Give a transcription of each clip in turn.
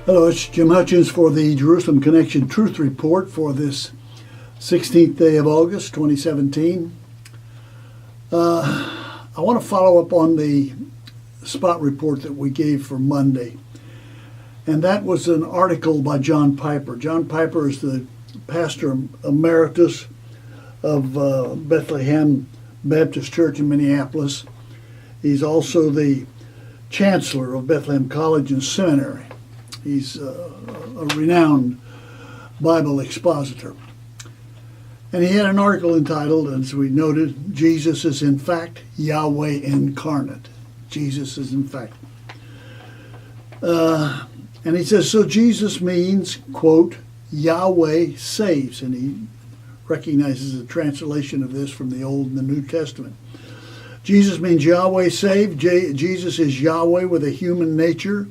Hello, it's Jim Hutchins for the Jerusalem Connection Truth Report for this 16th day of August 2017. I want to follow up on the spot report that we gave for Monday. And that was an article by John Piper. John Piper is the pastor emeritus of Bethlehem Baptist Church in Minneapolis. He's also the chancellor of Bethlehem College and Seminary. He's a renowned Bible expositor. And he had an article entitled, as we noted, Jesus is in fact Yahweh incarnate. Jesus is in fact. And he says, so Jesus means, quote, Yahweh saves. And he recognizes the translation of this from the Old and the New Testament. Jesus means Yahweh saved. Jesus is Yahweh with a human nature,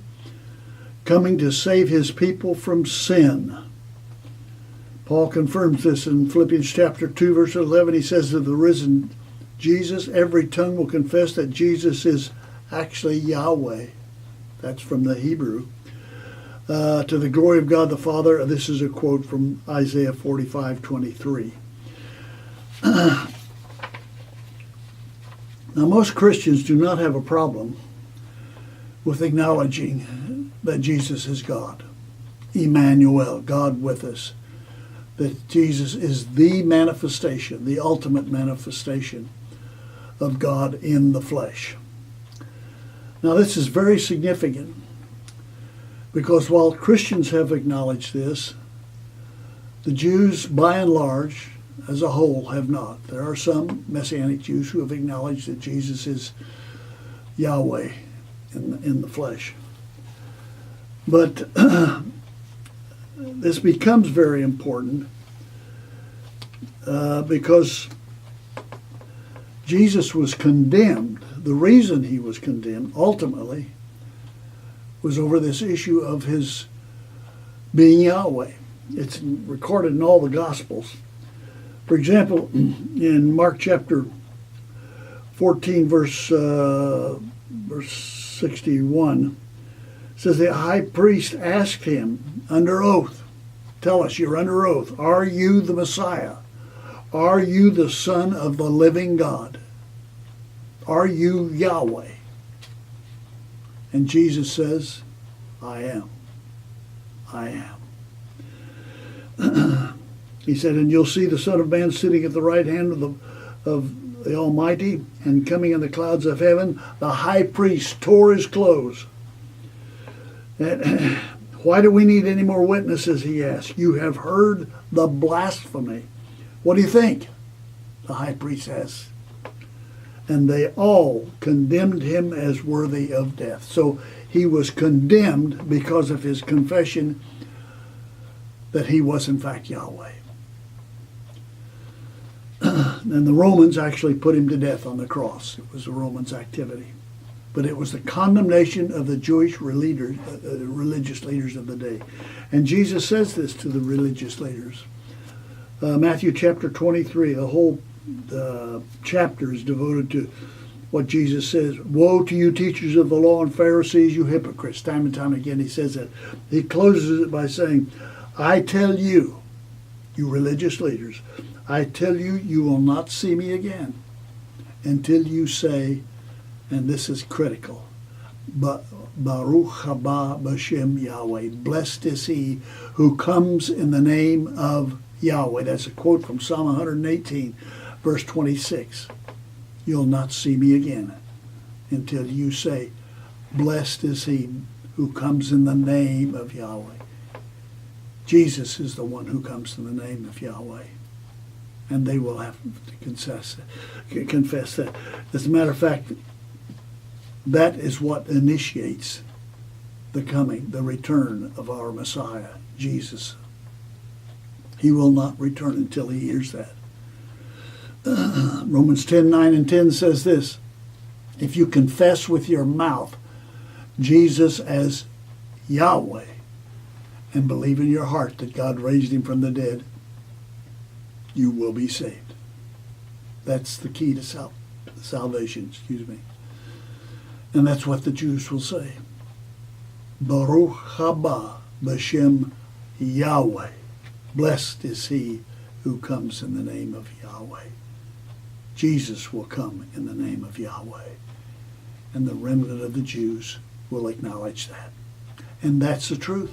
coming to save his people from sin. Paul confirms this in Philippians chapter 2, verse 11. He says of the risen Jesus, every tongue will confess that Jesus is actually Yahweh. That's from the Hebrew. To the glory of God the Father. This is a quote from Isaiah 45:23. Now, most Christians do not have a problem with acknowledging that Jesus is God. Emmanuel, God with us. That Jesus is the manifestation, the ultimate manifestation of God in the flesh. Now, this is very significant because while Christians have acknowledged this, the Jews, by and large, as a whole, have not. There are some Messianic Jews who have acknowledged that Jesus is Yahweh in the flesh. But this becomes very important because Jesus was condemned. The reason he was condemned, ultimately, was over this issue of his being Yahweh. It's recorded in all the Gospels. For example, in Mark chapter 14, verse 61, it says the high priest asked him under oath, tell us, you're under oath, are you the Messiah? Are you the Son of the living God? Are you Yahweh? And Jesus says, I am. I am. He said, and you'll see the Son of Man sitting at the right hand of the Almighty and coming in the clouds of heaven. The high priest tore his clothes. And why do we need any more witnesses, he asked. You have heard the blasphemy. What do you think? The high priest asked. And they all condemned him as worthy of death. So he was condemned because of his confession that he was in fact Yahweh. And the Romans actually put him to death on the cross. It was the Romans' activity. But it was the condemnation of the Jewish religious leaders of the day. And Jesus says this to the religious leaders. Matthew chapter 23, the whole chapter is devoted to what Jesus says. Woe to you, teachers of the law and Pharisees, you hypocrites. Time and time again he says that. He closes it by saying, I tell you, you religious leaders, I tell you, you will not see me again until you say, and this is critical, Baruch haba b'shem Yahweh. Blessed is he who comes in the name of Yahweh. That's a quote from Psalm 118, verse 26. You'll not see me again until you say, blessed is he who comes in the name of Yahweh. Jesus is the one who comes in the name of Yahweh. And they will have to confess that. As a matter of fact, that is what initiates the coming, the return of our Messiah, Jesus. He will not return until he hears that. Romans 10:9 and 10 says this, if you confess with your mouth Jesus as Yahweh and believe in your heart that God raised him from the dead, you will be saved. That's the key to salvation. And that's what the Jews will say. Baruch haba b'shem Yahweh. Blessed is he who comes in the name of Yahweh. Jesus will come in the name of Yahweh. And the remnant of the Jews will acknowledge that. And that's the truth.